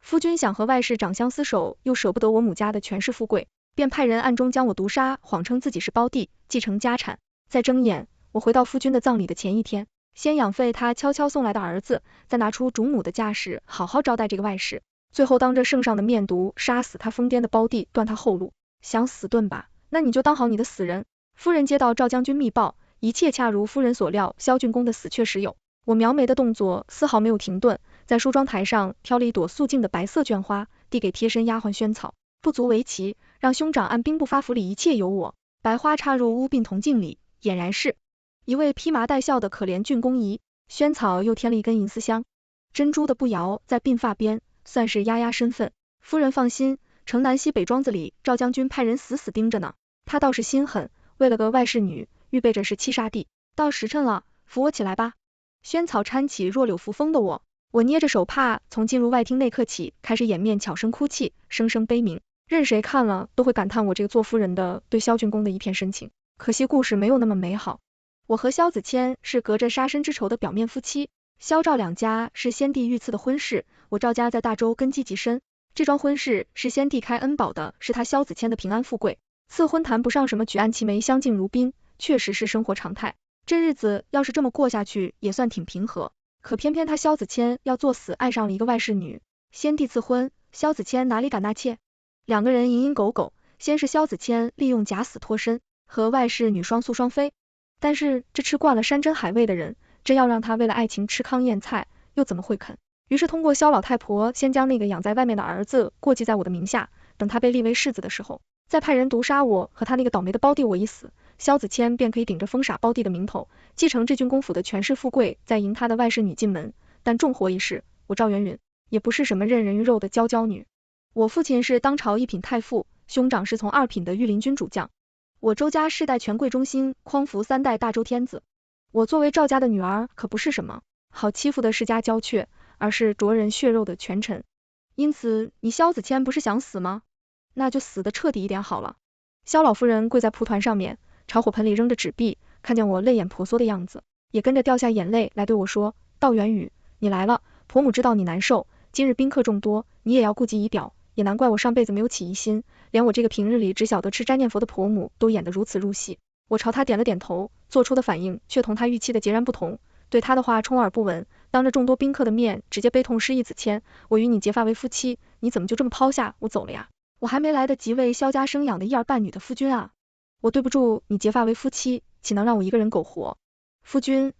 夫君想和外室长相厮守，又舍不得我母家的权势富贵，便派人暗中将我毒杀，谎称自己是胞弟，继承家产。再睁眼，我回到夫君的葬礼的前一天，先养废他悄悄送来的儿子，再拿出主母的架势，好好招待这个外室，最后当着圣上的面毒杀死他疯癫的胞弟，断他后路。想死遁吧，那你就当好你的死人。夫人接到赵将军密报，一切恰如夫人所料，萧郡公的死确实有。我描眉的动作丝毫没有停顿，在梳妆台上挑了一朵素净的白色绢花，递给贴身丫鬟萱草，不足为奇，让兄长按兵部发府里一切由我。白花插入乌鬓铜镜里，俨然是一位披麻戴孝的可怜郡公仪。萱草又添了一根银丝香，珍珠的步摇在鬓发边，算是压压身份。夫人放心，城南西北庄子里赵将军派人死死盯着呢，他倒是心狠，为了个外室女，预备着是七杀地。到时辰了，扶我起来吧。萱草搀起弱柳扶风的我捏着手帕，从进入外厅那刻起，开始掩面悄声哭泣，声声悲鸣，任谁看了都会感叹我这个做夫人的对萧郡公的一片深情。可惜故事没有那么美好。我和萧子谦是隔着杀身之仇的表面夫妻，萧赵两家是先帝御赐的婚事，我赵家在大周根基极深，这桩婚事是先帝开恩保的，是他萧子谦的平安富贵。赐婚谈不上什么举案齐眉相敬如宾，确实是生活常态。这日子要是这么过下去，也算挺平和。可偏偏他萧子谦要作死，爱上了一个外室女。先帝赐婚，萧子谦哪里敢纳妾？两个人蝇营狗苟，先是萧子谦利用假死脱身，和外室女双宿双飞。但是这吃惯了山珍海味的人，真要让他为了爱情吃糠咽菜，又怎么会肯？于是通过萧老太婆，先将那个养在外面的儿子过继在我的名下，等他被立为世子的时候，再派人毒杀我和他那个倒霉的胞弟。我一死，萧子谦便可以顶着疯傻胞弟的名头，继承这郡公府的权势富贵，再迎他的外室女进门。但重活一世，我赵元允也不是什么任人鱼肉的娇娇女。我父亲是当朝一品太傅，兄长是从二品的御林军主将。我周家世代权贵中心，匡扶三代大周天子。我作为赵家的女儿，可不是什么好欺负的世家娇怯，而是灼人血肉的权臣。因此，你萧子谦不是想死吗？那就死得彻底一点好了。萧老夫人跪在蒲团上面，朝火盆里扔着纸币，看见我泪眼婆娑的样子，也跟着掉下眼泪来对我说，道元宇，你来了，婆母知道你难受，今日宾客众多，你也要顾及仪表，也难怪我上辈子没有起疑心，连我这个平日里只晓得吃斋念佛的婆母都演得如此入戏。我朝他点了点头，做出的反应却同他预期的截然不同，对他的话充耳不闻，当着众多宾客的面直接悲痛失忆子谦，我与你结发为夫妻，你怎么就这么抛下我走了呀？我还没来得及为萧家生养的一儿半女的夫君啊，我对不住你结发为夫妻，岂能让我一个人苟活？夫君，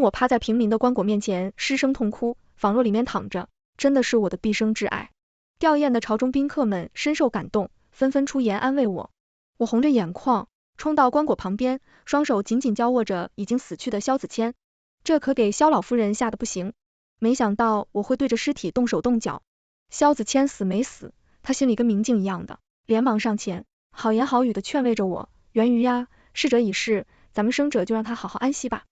我趴在平民的棺椁面前失声痛哭，仿若里面躺着真的是我的毕生挚爱。吊唁的朝中宾客们深受感动，纷纷出言安慰我。我红着眼眶冲到棺椁旁边，双手紧紧交握着已经死去的萧子谦，这可给萧老夫人吓得不行。没想到我会对着尸体动手动脚。萧子谦死没死，他心里跟明镜一样的，连忙上前好言好语的劝慰着我，元瑜呀，逝者已逝，咱们生者就让他好好安息吧。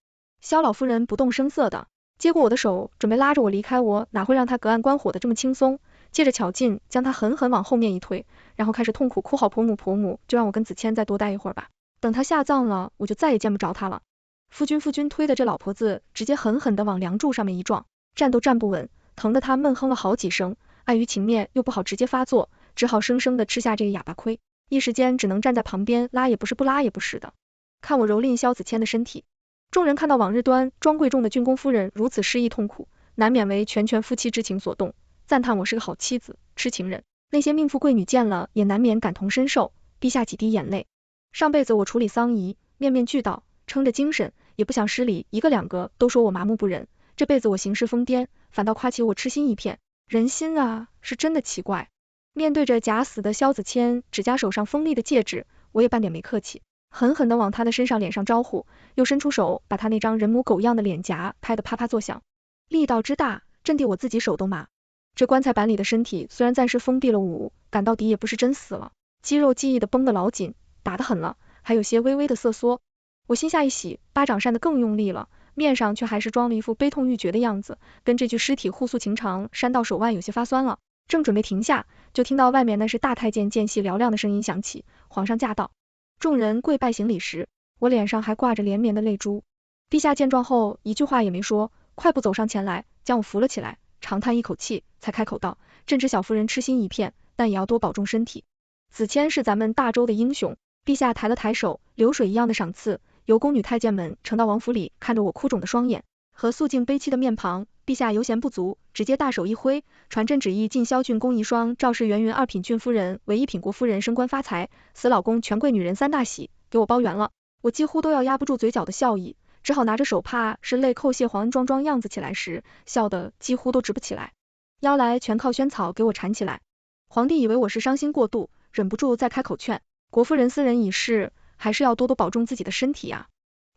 萧老夫人不动声色的接过我的手，准备拉着我离开，我哪会让他隔岸观火的这么轻松，借着巧劲将他狠狠往后面一推，然后开始痛苦哭嚎，婆母，就让我跟子谦再多待一会儿吧，等他下葬了，我就再也见不着他了。夫君推的这老婆子直接狠狠的往梁柱上面一撞，站都站不稳，疼得他闷哼了好几声，碍于情面又不好直接发作，只好生生的吃下这个哑巴亏，一时间只能站在旁边，拉也不是不拉也不是的，看我蹂躏萧子谦的身体。众人看到往日端庄贵重的郡公夫人如此失意痛苦，难免为拳夫妻之情所动，赞叹我是个好妻子，痴情人。那些命富贵女见了也难免感同身受，滴下几滴眼泪。上辈子我处理丧仪，面面俱到，撑着精神，也不想失礼，一个两个都说我麻木不仁。这辈子我行事疯癫，反倒夸起我痴心一片。人心啊，是真的奇怪。面对着假死的萧子谦指甲手上锋利的戒指，我也半点没客气，狠狠地往他的身上脸上招呼，又伸出手把他那张人模狗样的脸颊拍得啪啪作响，力道之大，震得我自己手都麻。这棺材板里的身体虽然暂时封闭了捂，感到底也不是真死了，肌肉记忆的绷得老紧，打得狠了，还有些微微的瑟缩。我心下一喜，巴掌扇得更用力了，面上却还是装了一副悲痛欲绝的样子，跟这具尸体互诉情长，扇到手腕有些发酸了。正准备停下，就听到外面那是大太监间隙嘹亮的声音响起，皇上驾到。众人跪拜行礼时，我脸上还挂着连绵的泪珠。陛下见状后一句话也没说，快步走上前来，将我扶了起来，长叹一口气，才开口道，朕知小夫人痴心一片，但也要多保重身体。子谦是咱们大周的英雄，陛下抬了抬手，流水一样的赏赐，由宫女太监们呈到王府里，看着我哭肿的双眼和肃静悲戚的面庞，陛下犹嫌不足，直接大手一挥，传朕旨意进萧郡宫遗孀赵氏元云2品郡夫人为1品国夫人升官发财，死老公权贵女人3大喜，给我包圆了。我几乎都要压不住嘴角的笑意，只好拿着手帕是泪扣谢皇恩装样子起来时，笑得几乎都直不起来，腰来全靠萱草给我缠起来。皇帝以为我是伤心过度，忍不住再开口劝，国夫人私人已逝，还是要多多保重自己的身体呀。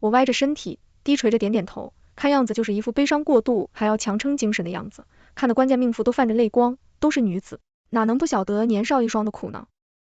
我歪着身体，低垂着点点头，看样子就是一副悲伤过度还要强撑精神的样子，看得关键命妇都泛着泪光，都是女子，哪能不晓得年少一双的苦呢？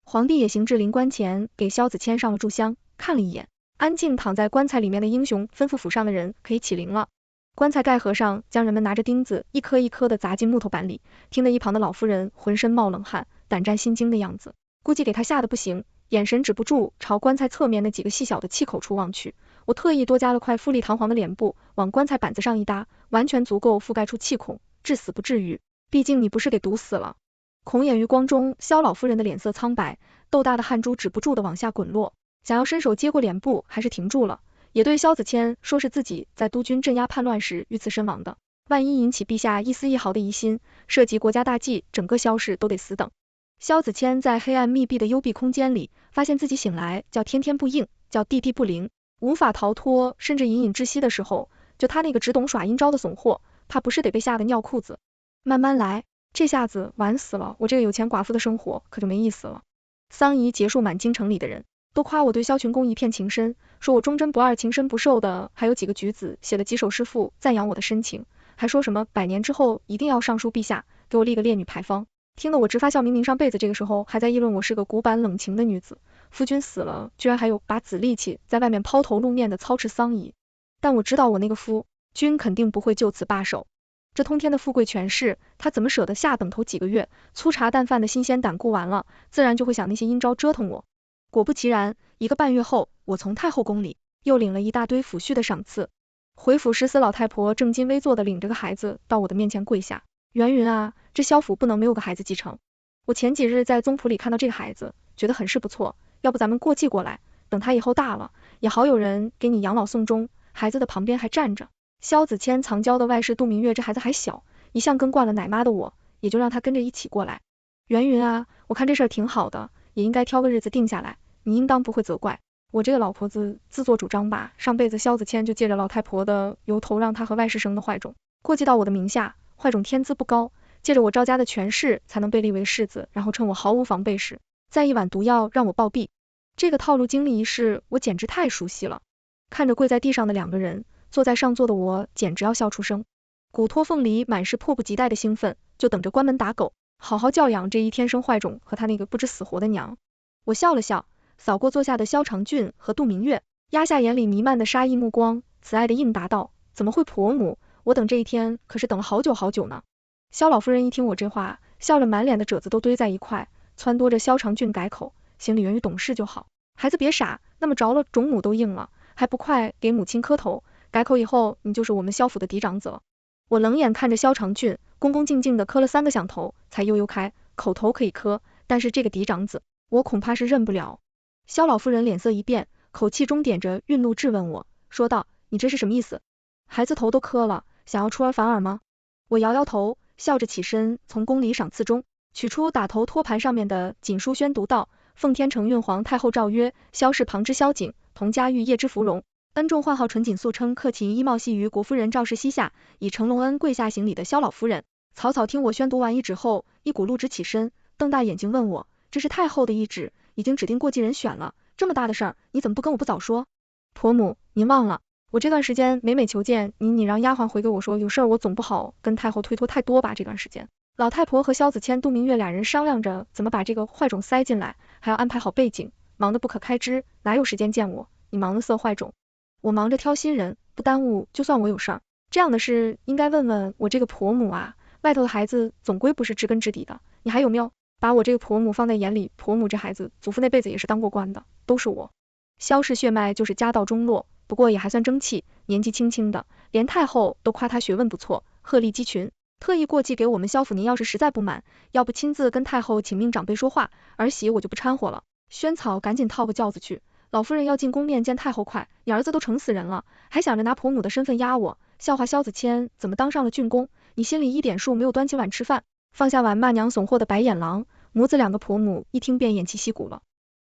皇帝也行至灵棺前，给萧子谦上了炷香，看了一眼安静躺在棺材里面的英雄，吩咐府上的人可以起灵了。棺材盖合上，将人们拿着钉子一颗一颗的砸进木头板里，听得一旁的老夫人浑身冒冷汗，胆战心惊的样子，估计给她吓得不行，眼神止不住朝棺材侧面那几个细小的气口处望去。我特意多加了块富丽堂皇的脸布，往棺材板子上一搭，完全足够覆盖出气孔，致死不至于，毕竟你不是给毒死了。孔眼余光中，萧老夫人的脸色苍白，豆大的汗珠止不住的往下滚落，想要伸手接过脸布，还是停住了，也对萧子谦说是自己在督军镇压叛乱时遇刺身亡的，万一引起陛下一丝一毫的疑心，涉及国家大计，整个萧氏都得死等。萧子谦在黑暗密闭的幽闭空间里，发现自己醒来叫天天不应，叫地地不灵，无法逃脱，甚至隐隐窒息的时候，就他那个只懂耍阴招的怂货，怕不是得被吓得尿裤子。慢慢来，这下子晚死了，我这个有钱寡妇的生活可就没意思了。丧仪结束，满京城里的人都夸我对萧群公一片情深，说我忠贞不二，情深不寿的，还有几个举子写了几首诗赋赞扬我的深情，还说什么100年之后一定要上书陛下，给我立个烈女牌坊。听得我直发笑，明明上辈子这个时候还在议论我是个古板冷情的女子，夫君死了，居然还有把子力气在外面抛头露面的操持丧仪。但我知道我那个夫君肯定不会就此罢手，这通天的富贵权势，他怎么舍得下等头几个月，粗茶淡饭的新鲜胆固完了，自然就会想那些阴招折腾我。果不其然，1个半月后，我从太后宫里又领了一大堆抚恤的赏赐。回府时，死老太婆正襟危坐的领着个孩子到我的面前跪下，元云啊，这萧府不能没有个孩子继承。我前几日在宗谱里看到这个孩子，觉得很是不错，要不咱们过继过来，等他以后大了，也好有人给你养老送终。孩子的旁边还站着萧子谦藏娇的外室杜明月，这孩子还小，一向跟惯了奶妈的我，也就让他跟着一起过来。元云啊，我看这事儿挺好的，也应该挑个日子定下来，你应当不会责怪。我这个老婆子自作主张吧，上辈子萧子谦就借着老太婆的由头让他和外室生的坏种过继到我的名下，坏种天资不高，借着我赵家的权势才能被立为世子，然后趁我毫无防备时，再一碗毒药让我暴毙。这个套路经历一事，我简直太熟悉了。看着跪在地上的2个人，坐在上座的我简直要笑出声，骨脱凤梨满是迫不及待的兴奋，就等着关门打狗，好好教养这一天生坏种和他那个不知死活的娘。我笑了笑，扫过坐下的萧长俊和杜明月，压下眼里弥漫的杀意目光，慈爱的应答道，怎么会婆母，我等这一天可是等了好久好久呢。萧老夫人一听我这话，笑着满脸的褶子都堆在一块，撺掇着萧长俊改口，行礼源于懂事就好，孩子别傻，那么着了种母都应了，还不快给母亲磕头，改口以后你就是我们萧府的嫡长子了。我冷眼看着萧长俊，恭恭敬敬的磕了3个响头，才悠悠开口，头可以磕，但是这个嫡长子我恐怕是认不了。萧老夫人脸色一变，口气中点着愠怒质问我，说道，你这是什么意思？孩子头都磕了，想要出尔反尔吗？我摇摇头，笑着起身，从宫里赏赐中取出打头托盘上面的锦书，宣读道，奉天承运皇太后诏曰，萧氏旁支萧景，同家玉叶之芙蓉，恩重唤号纯锦素称克勤衣帽系于国夫人赵氏膝下，以承隆恩，跪下行礼的萧老夫人。草草听我宣读完一旨后，一股怒直起身，瞪大眼睛问我，这是太后的懿旨，已经指定过继人选了，这么大的事儿，你怎么不跟我不早说？婆母，您忘了，我这段时间每每求见你，你让丫鬟回给我说，有事儿我总不好跟太后推脱太多吧。这段时间，老太婆和萧子谦、杜明月2人商量着怎么把这个坏种塞进来，还要安排好背景，忙得不可开支，哪有时间见我？你忙得色坏种，我忙着挑新人，不耽误，就算我有事儿，这样的事应该问问我这个婆母啊，外头的孩子总归不是知根知底的，你还有没有把我这个婆母放在眼里？婆母这孩子，祖父那辈子也是当过官的，都是我。萧氏血脉就是家道中落，不过也还算争气，年纪轻轻的，连太后都夸他学问不错，鹤立鸡群。特意过继给我们萧府，您要是实在不满，要不亲自跟太后请命长辈说话，儿媳我就不掺和了。萱草赶紧套个轿子去，老夫人要进宫面见太后快，你儿子都成死人了，还想着拿婆母的身份压我，笑话萧子谦怎么当上了郡公，你心里一点数没有端起碗吃饭，放下碗骂娘怂货的白眼狼，母子两个婆母一听便偃旗息鼓了。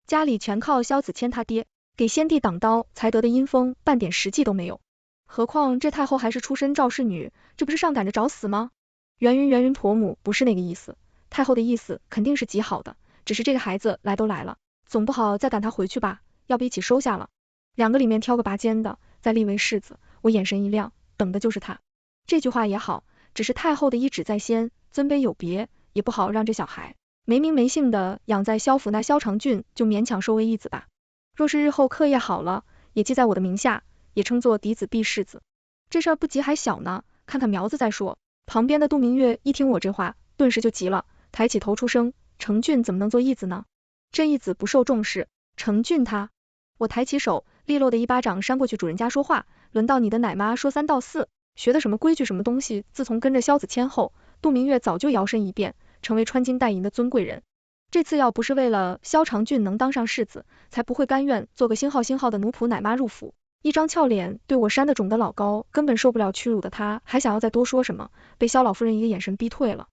家里全靠萧子谦他爹给先帝挡刀才得的阴风，半点实际都没有。何况这太后还是出身赵氏女，这不是上赶着找死吗？圆云婆母不是那个意思，太后的意思肯定是极好的，只是这个孩子来都来了，总不好再赶他回去吧，要不一起收下了。两个里面挑个拔尖的，再立为世子。我眼神一亮，等的就是他。这句话也好，只是太后的懿旨在先，尊卑有别，也不好让这小孩没名没姓的养在萧府那萧长郡，就勉强收为义子吧。若是日后课业好了，也记在我的名下，也称作嫡子婢世子。这事儿不急还小呢，看看苗子再说。旁边的杜明月一听我这话，顿时就急了，抬起头出声，成俊怎么能做义子呢？这义子不受重视，成俊他……我抬起手，利落的一巴掌扇过去，主人家说话，轮到你的奶妈说三道四，学的什么规矩什么东西，自从跟着萧子谦后，杜明月早就摇身一变，成为穿金戴银的尊贵人。这次要不是为了萧长俊能当上世子，才不会甘愿做个星号的奴仆奶妈入府。一张俏脸对我扇得肿得老高，根本受不了屈辱的他，还想要再多说什么，被萧老夫人一个眼神逼退了。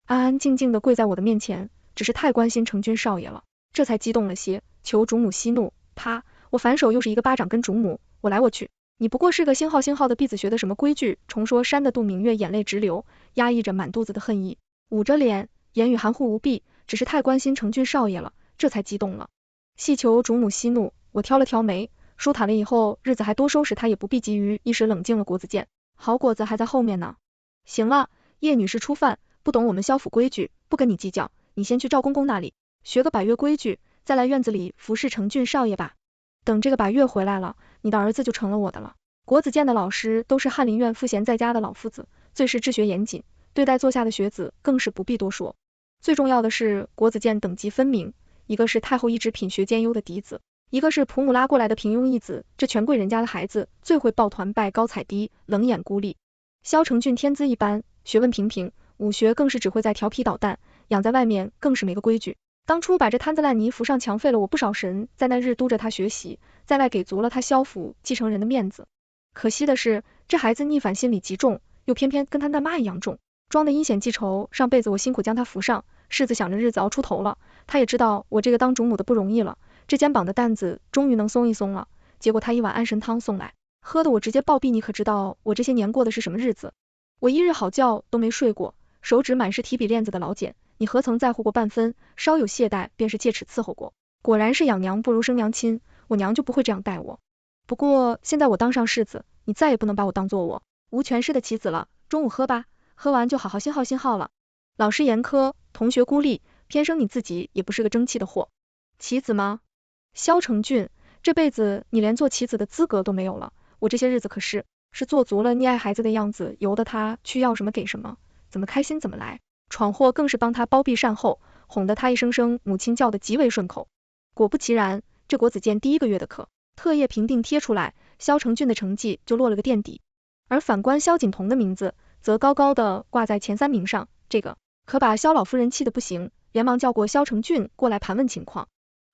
安安静静的跪在我的面前，只是太关心成君少爷了，这才激动了些，求主母息怒。啪！我反手又是一个巴掌跟主母，我来我去，你不过是个星号的婢子，学的什么规矩？重说扇得杜明月眼泪直流，压抑着满肚子的恨意，捂着脸，言语含糊无避，只是太关心成君少爷了，这才激动了。细求主母息怒，我挑了挑眉。舒坦了以后，日子还多收拾他，也不必急于一时冷静了国子监，好果子还在后面呢。行了，叶女士初犯，不懂我们萧府规矩，不跟你计较，你先去赵公公那里学个百越规矩，再来院子里服侍成俊少爷吧。等这个百越回来了，你的儿子就成了我的了。国子监的老师都是翰林院赋闲在家的老夫子，最是治学严谨，对待座下的学子更是不必多说。最重要的是国子监等级分明，一个是太后一直品学兼优的嫡子，一个是普母拉过来的平庸义子，这权贵人家的孩子最会抱团拜高踩低，冷眼孤立。萧承俊天资一般，学问平平，武学更是只会在调皮捣蛋，养在外面更是没个规矩。当初把这摊子烂泥扶上墙，费了我不少神，在那日督着他学习，在外给足了他萧府继承人的面子。可惜的是，这孩子逆反心理极重，又偏偏跟他大妈一样重，装的阴险记仇，上辈子我辛苦将他扶上，世子想着日子熬出头了，他也知道我这个当主母的不容易了，这肩膀的担子终于能松一松了，结果他一碗安神汤送来，喝得我直接暴毙，你可知道我这些年过的是什么日子？我一日好觉都没睡过，手指满是提笔链子的老茧，你何曾在乎过半分？稍有懈怠便是戒尺伺候过，果然是养娘不如生娘亲，我娘就不会这样待我。不过现在我当上世子，你再也不能把我当做我无权势的棋子了，中午喝吧，喝完就好好信号了。老师严苛，同学孤立，偏生你自己也不是个争气的货。棋子吗？萧承俊，这辈子你连做棋子的资格都没有了，我这些日子可是做足了溺爱孩子的样子，由得他去要什么给什么，怎么开心怎么来，闯祸更是帮他包庇善后，哄得他一声声母亲叫得极为顺口。果不其然，这国子监第一个月的课，特业评定贴出来，萧承俊的成绩就落了个垫底，而反观萧锦彤的名字，则高高的挂在前3名上，这个可把萧老夫人气得不行，连忙叫过萧承俊过来盘问情况。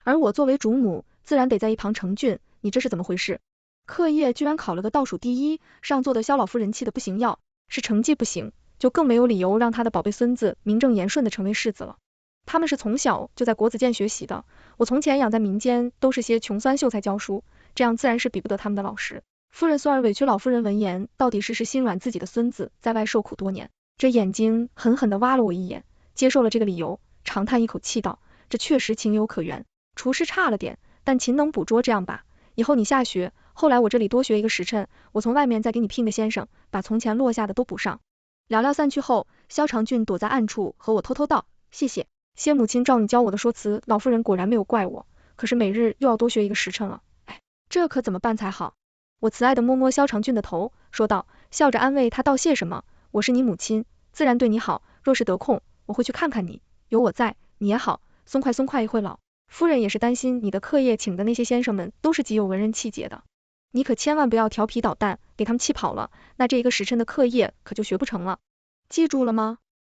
而我作为主母，自然得在一旁承俊，你这是怎么回事？课业居然考了个倒数第一，上座的萧老夫人气得不行，要是成绩不行，就更没有理由让他的宝贝孙子名正言顺的成为世子了。他们是从小就在国子监学习的，我从前养在民间都是些穷酸秀才教书，这样自然是比不得他们的老师。夫人孙儿委屈老夫人闻言，到底是心软自己的孙子在外受苦多年，这眼睛狠狠地挖了我一眼，接受了这个理由，长叹一口气道，这确实情有可原，厨师差了点，但勤能补拙，这样吧，以后你下学，后来我这里多学一个时辰，我从外面再给你聘个先生，把从前落下的都补上。聊聊散去后，萧长俊躲在暗处和我偷偷道，谢谢，谢母亲照你教我的说辞，老夫人果然没有怪我，可是每日又要多学一个时辰了，哎，这可怎么办才好？我慈爱的摸摸萧长俊的头，说道，笑着安慰他道，谢什么，我是你母亲，自然对你好，若是得空，我会去看看你，有我在，你也好，松快一会老。夫人也是担心你的课业请的那些先生们都是极有文人气节的，你可千万不要调皮捣蛋，给他们气跑了，那这一个时辰的课业可就学不成了。记住了吗？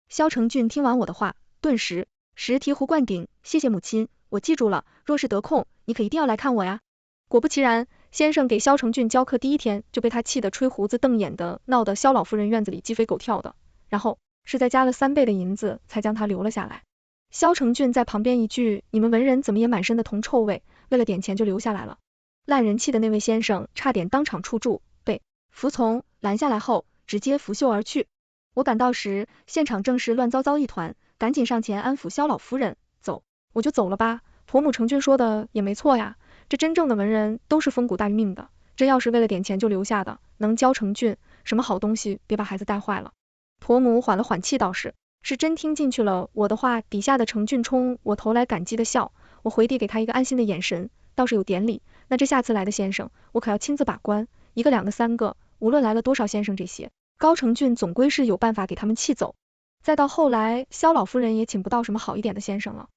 萧承俊听完我的话，顿时醍醐灌顶，谢谢母亲，我记住了，若是得空，你可一定要来看我呀。果不其然，先生给萧承俊教课第一天就被他气得吹胡子瞪眼的，闹得萧老夫人院子里鸡飞狗跳的，然后是再加了3倍的银子才将他留了下来。萧承俊在旁边一句，你们文人怎么也满身的铜臭味，为了点钱就留下来了。烂人气的那位先生差点当场处住，被服从拦下来后直接拂袖而去。我赶到时，现场正是乱糟糟一团，赶紧上前安抚萧老夫人，走，我就走了吧。婆母承俊说的也没错呀，这真正的文人都是风骨大于命的，真要是为了点钱就留下的，能教承俊什么好东西，别把孩子带坏了。婆母缓了缓气道是真听进去了我的话，底下的承俊冲我投来感激的笑，我回递给他一个安心的眼神，倒是有点理，那这下次来的先生，我可要亲自把关，一个两个三个，无论来了多少先生，这些高承俊总归是有办法给他们气走。再到后来，萧老夫人也请不到什么好一点的先生了。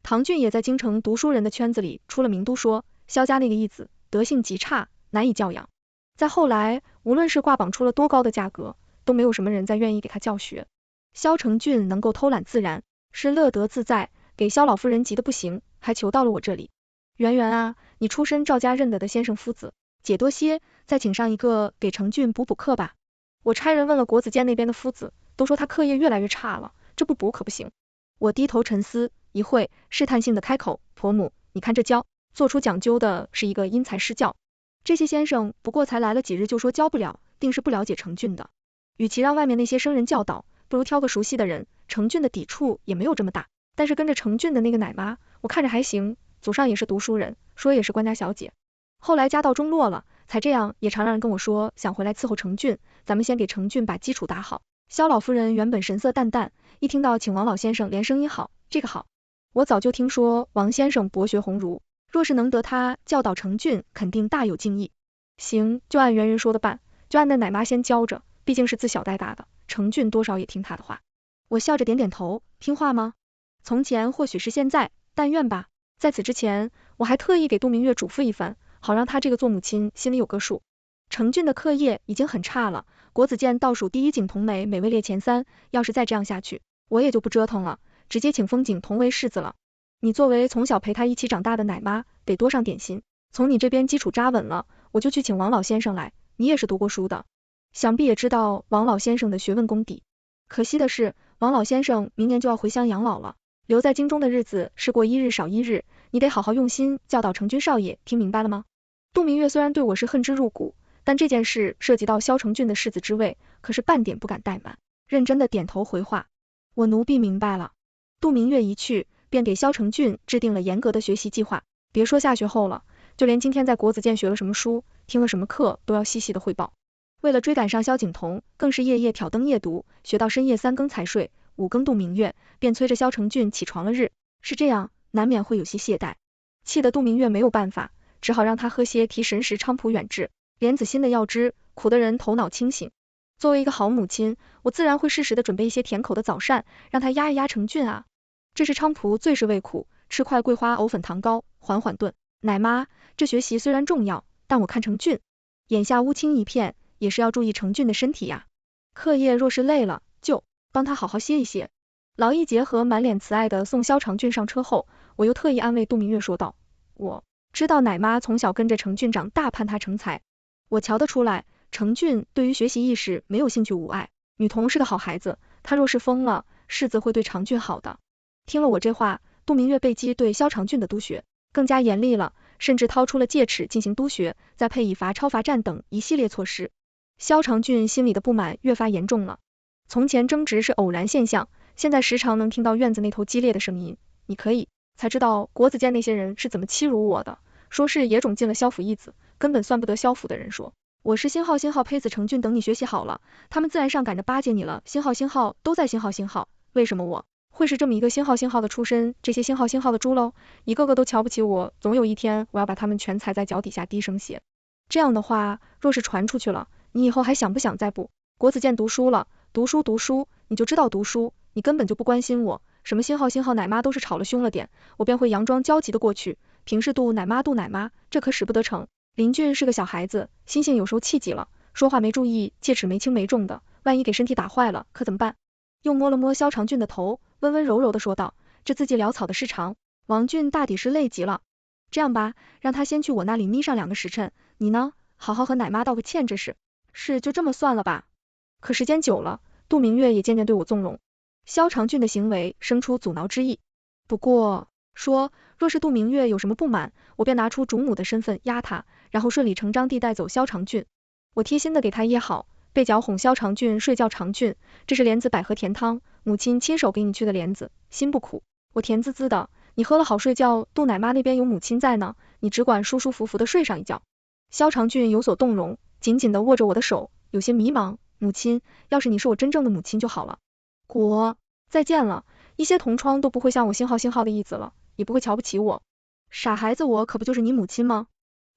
唐俊也在京城读书人的圈子里出了名，都说萧家那个义子德性极差，难以教养。再后来，无论是挂榜出了多高的价格，都没有什么人再愿意给他教学。萧承俊能够偷懒自然，是乐得自在，给萧老夫人急得不行，还求到了我这里。圆圆啊，你出身赵家认得的先生夫子，姐多些，再请上一个给承俊补课吧。我差人问了国子监那边的夫子，都说他课业越来越差了，这不补可不行。我低头沉思一会，试探性的开口，婆母，你看这教，做出讲究的是一个因材施教。这些先生不过才来了几日就说教不了，定是不了解承俊的。与其让外面那些生人教导，不如挑个熟悉的人，承俊的抵触也没有这么大。但是跟着承俊的那个奶妈，我看着还行，祖上也是读书人，说也是官家小姐，后来家道中落了，才这样，也常让人跟我说想回来伺候承俊，咱们先给承俊把基础打好。萧老夫人原本神色淡淡，一听到请王老先生，连声音好，这个好。我早就听说王先生博学鸿儒，若是能得他教导承俊，肯定大有敬意。行，就按圆圆说的办，就按那奶妈先教着，毕竟是自小带大的，承俊多少也听他的话。我笑着点点头，听话吗？从前或许是现在，但愿吧。在此之前，我还特意给杜明月嘱咐一番，好让他这个做母亲心里有个数。承俊的课业已经很差了，国子监倒数第一景同美每位列前3，要是再这样下去，我也就不折腾了，直接请封景同为世子了。你作为从小陪他一起长大的奶妈，得多上点心。从你这边基础扎稳了，我就去请王老先生来，你也是读过书的，想必也知道王老先生的学问功底。可惜的是，王老先生明年就要回乡养老了，留在京中的日子是过一日少一日，你得好好用心教导承俊少爷，听明白了吗？杜明月虽然对我是恨之入骨，但这件事涉及到萧承俊的世子之位，可是半点不敢怠慢，认真的点头回话，我奴婢明白了。杜明月一去，便给萧承俊制定了严格的学习计划，别说下学后了，就连今天在国子监学了什么书，听了什么课，都要细细的汇报。为了追赶上萧景童，更是夜夜挑灯夜读，学到深夜3更才睡，5更杜明月便催着萧承俊起床了日，是这样，难免会有些懈怠，气得杜明月没有办法，只好让他喝些提神石菖蒲远志、莲子心的药汁，苦得人头脑清醒。作为一个好母亲，我自然会适时的准备一些甜口的早膳，让他压一压承俊啊。这是菖蒲最是胃苦，吃块桂花藕粉糖糕，缓缓炖。奶妈，这学习虽然重要，但我看承俊眼下乌青一片，也是要注意承俊的身体呀。课业若是累了，就帮他好好歇一歇。劳逸结合，满脸慈爱的送萧长俊上车后，我又特意安慰杜明月说道，我知道奶妈从小跟着承俊长大，盼他成才，我瞧得出来，承俊对于学习意识没有兴趣无碍，女童是个好孩子，他若是疯了，世子会对长俊好的。听了我这话，杜明月背击对萧长俊的督学更加严厉了，甚至掏出了戒尺进行督学，再配以罚抄罚站等一系列措施。萧长俊心里的不满越发严重了，从前争执是偶然现象，现在时常能听到院子那头激烈的声音，你可以才知道国子监那些人是怎么欺辱我的，说是野种进了萧府义子，根本算不得萧府的人，说我是星号胚子承俊，等你学习好了，他们自然上赶着巴结你了，星号都在星号，为什么我会是这么一个星号的出身，这些星号的猪喽，一个个都瞧不起我，总有一天我要把他们全踩在脚底下低声血。这样的话若是传出去了，你以后还想不想再不国子监读书了？读书，你就知道读书，你根本就不关心我，什么星号奶妈都是吵了凶了点，我便会佯装焦急的过去，平时度奶妈，这可使不得成。林俊是个小孩子，心性有时候气急了，说话没注意，戒尺没轻没重的，万一给身体打坏了，可怎么办？又摸了摸萧长俊的头，温温柔柔的说道，这字迹潦草的失常，王俊大抵是累极了。这样吧，让他先去我那里眯上2个时辰，你呢，好好和奶妈道个歉，这事就这么算了吧。可时间久了，杜明月也渐渐对我纵容，萧长俊的行为生出阻挠之意。不过说，若是杜明月有什么不满，我便拿出主母的身份压他，然后顺理成章地带走萧长俊。我贴心的给他掖好，被脚哄萧长俊睡觉。长俊，这是莲子百合甜汤，母亲亲手给你去的莲子，心不苦。我甜滋滋的，你喝了好睡觉，杜奶妈那边有母亲在呢，你只管舒舒服服的睡上一觉。萧长俊有所动容，紧紧的握着我的手，有些迷茫，母亲，要是你是我真正的母亲就好了。再见了，一些同窗都不会像我星号的意思了，也不会瞧不起我。傻孩子，我可不就是你母亲吗？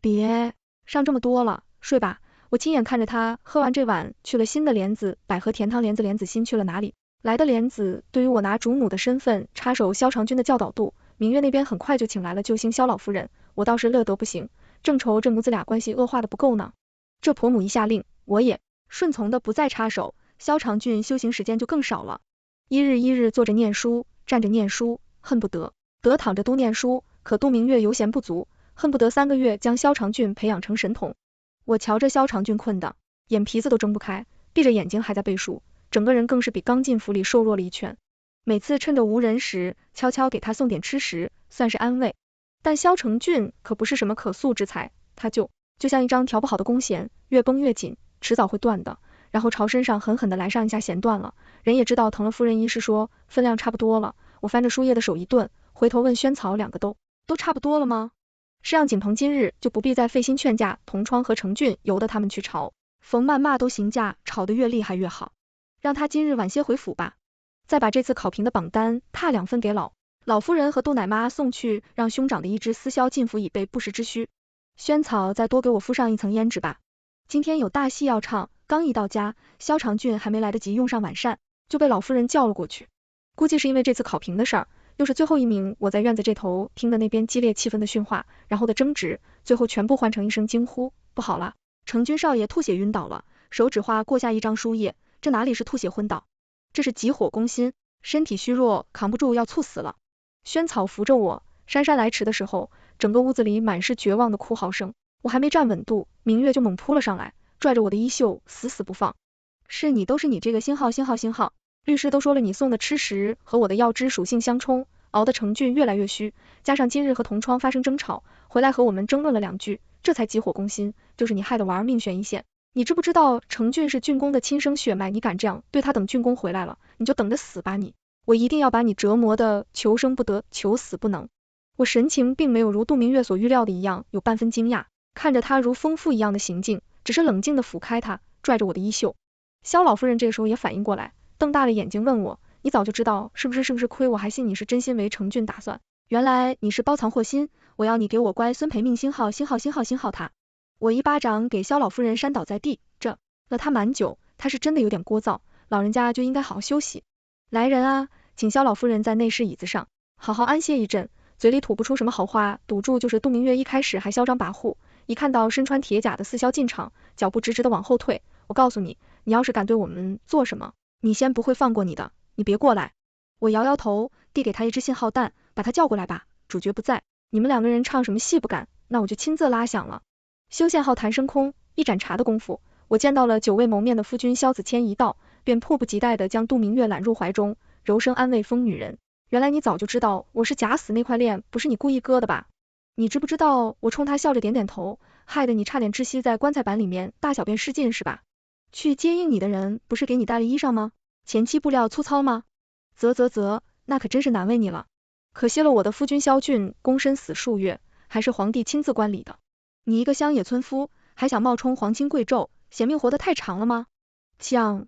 别上这么多了，睡吧。我亲眼看着他喝完这碗去了新的莲子百合甜汤。莲子心去了哪里？来的莲子对于我拿主母的身份插手萧长君的教导度，明月那边很快就请来了救星萧老夫人，我倒是乐得不行，正愁这母子俩关系恶化的不够呢。这婆母一下令，我也顺从的不再插手，萧长君修行时间就更少了。一日坐着念书，站着念书，恨不得躺着都念书，可杜明月犹嫌不足，恨不得3个月将萧长俊培养成神童。我瞧着萧长俊困的眼皮子都睁不开，闭着眼睛还在背书，整个人更是比刚进府里瘦弱了一圈。每次趁着无人时，悄悄给他送点吃食，算是安慰。但萧成俊可不是什么可塑之才，他就像一张调不好的弓弦，越绷越紧，迟早会断的，然后朝身上狠狠的来上一下，弦断了。人也知道疼了，夫人医师说分量差不多了。我翻着书页的手一顿，回头问萱草，2个都差不多了吗？是让锦鹏今日就不必再费心劝架，同窗和成俊由得他们去吵，冯谩骂都行架，吵得越厉害越好，让他今日晚些回府吧。再把这次考评的榜单踏2份给老夫人和杜奶妈送去，让兄长的一支私销进府以备不时之需。萱草再多给我敷上一层胭脂吧。今天有大戏要唱，刚一到家，萧长俊还没来得及用上晚膳，就被老夫人叫了过去。估计是因为这次考评的事儿，又是最后一名，我在院子这头听的那边激烈气氛的训话，然后的争执，最后全部换成一声惊呼，不好了，成军少爷吐血晕倒了，手指划过下一张书页，这哪里是吐血昏倒，这是急火攻心，身体虚弱，扛不住要猝死了。萱草扶着我，姗姗来迟的时候，整个屋子里满是绝望的哭嚎声，我还没站稳度，明月就猛扑了上来，拽着我的衣袖死死不放。都是你这个星号，律师都说了，你送的吃食和我的药汁属性相冲，熬得成俊越来越虚，加上今日和同窗发生争吵，回来和我们争论了2句，这才急火攻心，就是你害得玩命悬一线。你知不知道成俊是郡公的亲生血脉，你敢这样对他，等郡公回来了，你就等着死吧你，我一定要把你折磨的求生不得，求死不能。我神情并没有如杜明月所预料的一样有半分惊讶，看着他如疯妇一样的行径，只是冷静的抚开他，拽着我的衣袖。萧老夫人这时候也反应过来，瞪大了眼睛问我，你早就知道是不是亏我还信你是真心为成俊打算，原来你是包藏祸心，我要你给我乖孙赔命星号他。我一巴掌给萧老夫人扇倒在地，这了他蛮久，他是真的有点聒噪，老人家就应该好好休息。来人啊，请萧老夫人在内室椅子上好好安歇一阵，嘴里吐不出什么好话，赌注就是杜明月一开始还嚣张跋扈，一看到身穿铁甲的四萧进场，脚步直直的往后退。我告诉你，你要是敢对我们做什么，你先不会放过你的，你别过来。我摇摇头，递给他一支信号弹，把他叫过来吧，主角不在，你们2个人唱什么戏不敢，那我就亲自拉响了。修宪号弹升空，一盏茶的功夫，我见到了久未谋面的夫君萧子谦一到，便迫不及待地将杜明月揽入怀中，柔声安慰疯女人，原来你早就知道我是假死那块链不是你故意割的吧？你知不知道我冲他笑着点点头，害得你差点窒息在棺材板里面大小便失禁是吧？去接应你的人不是给你带了衣裳吗？前期布料粗糙吗？啧，那可真是难为你了。可惜了我的夫君萧俊躬身死数月，还是皇帝亲自观礼的。你一个乡野村夫，还想冒充皇亲贵胄，嫌命活得太长了吗？像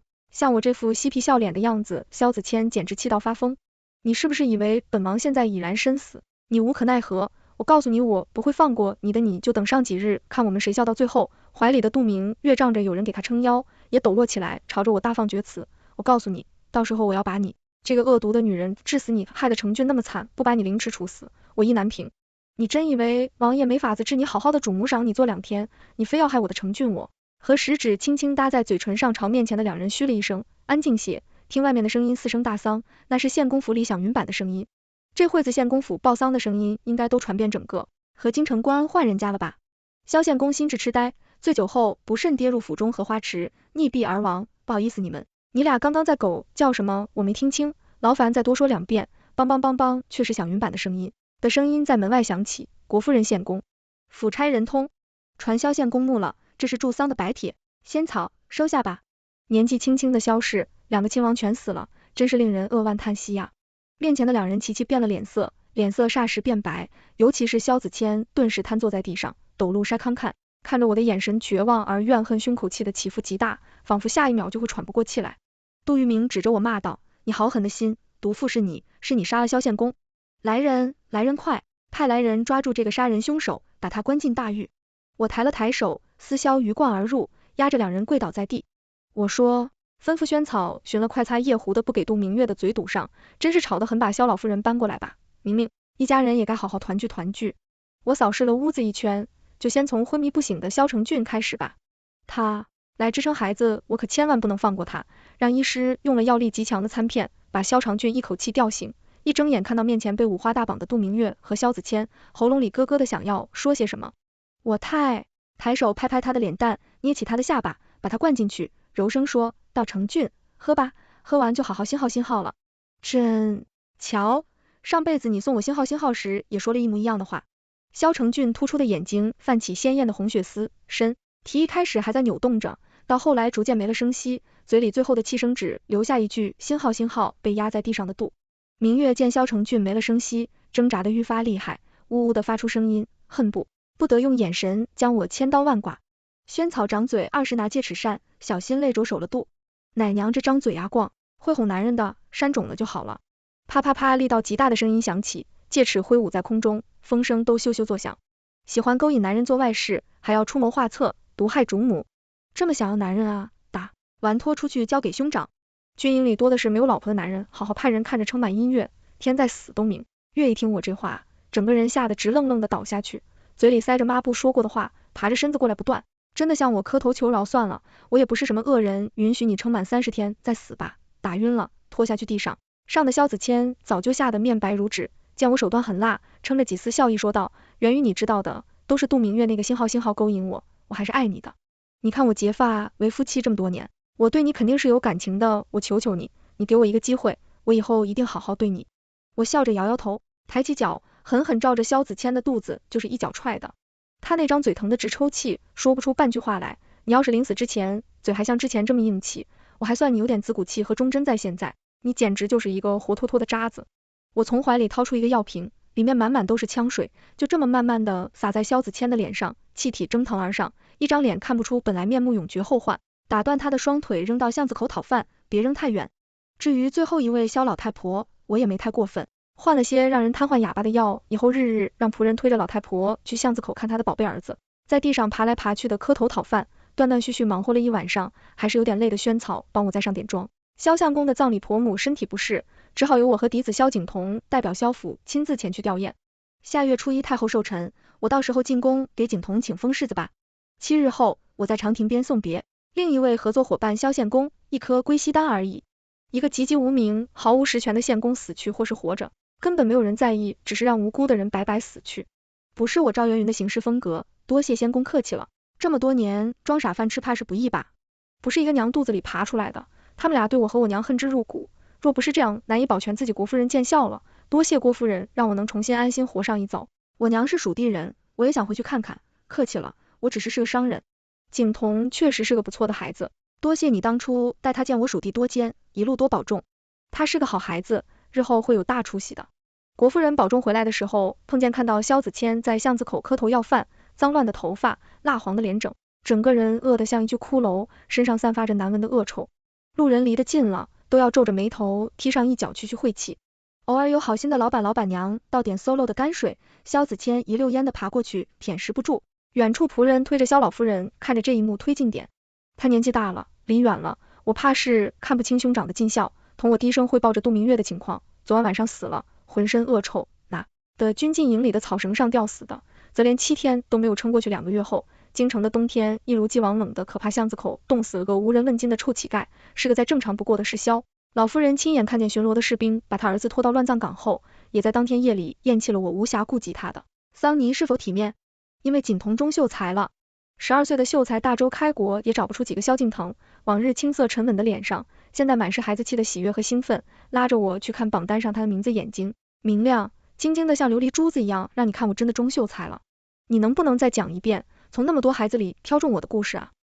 我这副嬉皮笑脸的样子，萧子谦简直气到发疯。你是不是以为本王现在已然身死，你无可奈何？我告诉你，我不会放过你的，你就等上几日，看我们谁笑到最后。怀里的杜明月仗着有人给他撑腰，也抖落起来，朝着我大放厥词。我告诉你，到时候我要把你这个恶毒的女人治死，你害得成俊那么惨，不把你凌迟处死，我意难平。你真以为王爷没法子治你好好的主母赏你做2天，你非要害我的成俊我和食指轻轻搭在嘴唇上，朝面前的两人嘘了一声，安静些，听外面的声音四声大丧，那是县公府里响云板的声音。这会子县公府报丧的声音应该都传遍整个和京城官宦人家了吧？萧县公心智痴呆，醉酒后不慎跌入府中荷花池，溺毙而亡。不好意思你俩刚刚在狗叫什么？我没听清，劳烦再多说2遍。梆梆梆梆，却是响云板的声音在门外响起。国夫人县公府差人通传萧县公墓了，这是祝丧的白帖。仙草，收下吧。年纪轻轻的萧氏，2个亲王全死了，真是令人扼腕叹息呀。面前的两人齐齐变了脸色，脸色霎时变白，尤其是萧子谦，顿时瘫坐在地上，抖露筛糠看着我的眼神绝望而怨恨，胸口气的起伏极大，仿佛下一秒就会喘不过气来。杜聿明指着我骂道：你好狠的心，毒妇是你杀了萧县公。来人快，派来人抓住这个杀人凶手，把他关进大狱。我抬了抬手，撕箫鱼贯而入，压着两人跪倒在地。我说，吩咐萱草寻了快擦夜壶的不给杜明月的嘴堵上，真是吵得很，把萧老夫人搬过来吧。明明一家人也该好好团聚。我扫视了屋子一圈，就先从昏迷不醒的萧成俊开始吧。他来支撑孩子，我可千万不能放过他，让医师用了药力极强的参片，把萧长俊一口气吊醒。一睁眼看到面前被五花大绑的杜明月和萧子谦，喉咙里咯咯的想要说些什么。我抬手拍拍他的脸蛋，捏起他的下巴，把他灌进去，柔声说道：成俊，喝吧，喝完就好好信号了。真瞧，上辈子你送我信号时也说了一模一样的话。萧成俊突出的眼睛泛起鲜艳的红血丝，身体一开始还在扭动着，到后来逐渐没了声息，嘴里最后的气声只留下一句信号，被压在地上的杜明月见萧成俊没了声息，挣扎的愈发厉害，呜呜的发出声音，恨不得用眼神将我千刀万剐。萱草掌嘴20拿戒尺扇，小心泪着手了杜奶娘这张嘴啊逛，会哄男人的，扇肿了就好了。啪啪啪，力道极大的声音响起，戒尺挥舞在空中，风声都咻咻作响。喜欢勾引男人做外事，还要出谋划策，毒害主母，这么想要男人啊，打完拖出去交给兄长。军营里多的是没有老婆的男人，好好派人看着撑满音乐，天再死都明。月一听我这话，整个人吓得直愣愣的倒下去，嘴里塞着抹布说过的话，爬着身子过来不断，真的向我磕头求饶。算了，我也不是什么恶人，允许你撑满30天再死吧。打晕了，拖下去地上的萧子谦早就吓得面白如纸，见我手段狠辣，撑着几丝笑意说道：源于你知道的，都是杜明月那个信号勾引我，我还是爱你的。你看我结发为夫妻这么多年，我对你肯定是有感情的，我求求你，你给我一个机会，我以后一定好好对你。我笑着摇摇头，抬起脚狠狠照着萧子谦的肚子就是一脚踹的，他那张嘴疼得直抽泣，说不出半句话来。你要是临死之前嘴还像之前这么硬气，我还算你有点子骨气和忠贞在，现在你简直就是一个活脱脱的渣子。我从怀里掏出一个药瓶，里面满满都是枪水，就这么慢慢的洒在萧子谦的脸上，气体蒸腾而上，一张脸看不出本来面目永绝后患，打断他的双腿扔到巷子口讨饭，别扔太远。至于最后一位萧老太婆，我也没太过分，换了些让人瘫痪哑巴的药，以后日日让仆人推着老太婆去巷子口看她的宝贝儿子，在地上爬来爬去的磕头讨饭，断断续续忙活了一晚上，还是有点累的萱草帮我再上点妆。萧相公的葬礼婆母身体不适，只好由我和嫡子萧景彤代表萧府亲自前去吊唁。下月初1太后寿辰，我到时候进宫给景彤请封世子吧。7日后，我在长亭边送别另一位合作伙伴萧县公一颗归西丹而已。一个籍籍无名、毫无实权的县公死去或是活着，根本没有人在意，只是让无辜的人白白死去。不是我赵元云的行事风格，多谢仙公客气了。这么多年装傻饭吃怕是不易吧？不是一个娘肚子里爬出来的，他们俩对我和我娘恨之入骨，若不是这样，难以保全自己国夫人见笑了。多谢郭夫人，让我能重新安心活上一遭。我娘是蜀地人，我也想回去看看，客气了，我只是个商人。景彤确实是个不错的孩子，多谢你当初带他见我蜀地多艰，一路多保重。他是个好孩子，日后会有大出息的。国夫人保重回来的时候，碰见看到萧子谦在巷子口磕头要饭，脏乱的头发，蜡黄的脸整个人饿得像一具骷髅，身上散发着难闻的恶臭。路人离得近了，都要皱着眉头踢上一脚去晦气。偶尔有好心的老板老板娘倒点 solo 的泔水，萧子谦一溜烟的爬过去，舔食不住。远处仆人推着萧老夫人，看着这一幕推近点。他年纪大了，离远了，我怕是看不清兄长的尽孝，同我低声汇报着杜明月的情况。昨晚晚上死了，浑身恶臭，那的军禁营里的草绳上吊死的，则连7天都没有撑过去，2个月后京城的冬天一如既往冷得可怕，巷子口冻死了个无人问津的臭乞丐，是个再正常不过的事消。老夫人亲眼看见巡逻的士兵把他儿子拖到乱葬岗后，也在当天夜里厌弃了我无暇顾及他的桑尼是否体面，因为锦同中秀才了。12岁的秀才大周开国也找不出几个萧敬腾，往日青涩沉稳的脸上，现在满是孩子气的喜悦和兴奋，拉着我去看榜单上他的名字，眼睛明亮晶晶的像琉璃珠子一样，让你看我真的中秀才了。你能不能再讲一遍，从那么多孩子里挑中我的故事啊？